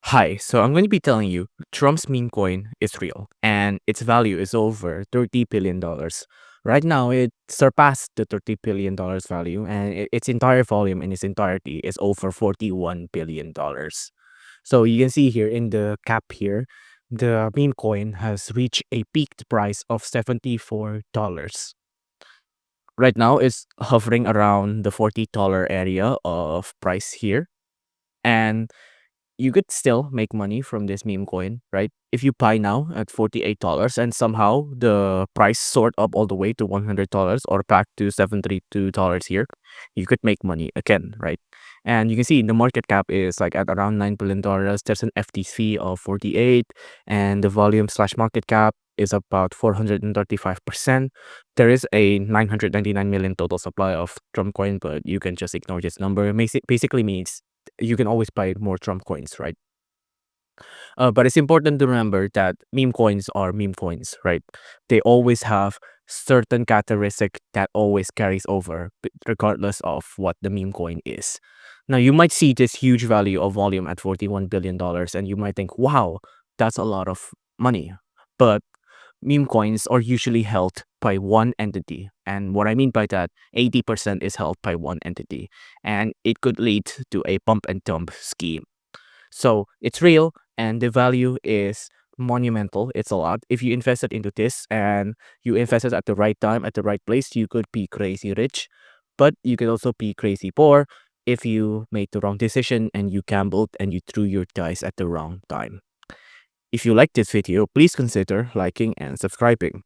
Hi, so I'm going to be telling you Trump's meme coin is real and its value is over $30 billion. Right now, it surpassed the $30 billion value, and its entire volume in its entirety is over $41 billion. So you can see here in the cap here, the meme coin has reached a peaked price of $74. Right now, it's hovering around the $40 area of price here. And you could still make money from this meme coin, right? If you buy now at $48 and somehow the price soared up all the way to $100 or back to $72 here, you could make money again, right? And you can see the market cap is like at around $9 billion. There's an FTC of 48, and the volume slash market cap is about 435%. There is a 999 million total supply of Trump coin, but you can just ignore this number. Basically means you can always buy more Trump coins, right? But it's important to remember that meme coins are meme coins, right? They always have certain characteristic that always carries over, regardless of what the meme coin is. Now, you might see this huge value of volume at $41 billion, and you might think, wow, that's a lot of money. But meme coins are usually held by one entity. And what I mean by that, 80% is held by one entity. And it could lead to a pump and dump scheme. So it's real and the value is monumental. It's a lot. If you invested into this and you invested at the right time, at the right place, you could be crazy rich, but you could also be crazy poor if you made the wrong decision and you gambled and you threw your dice at the wrong time. If you like this video, please consider liking and subscribing.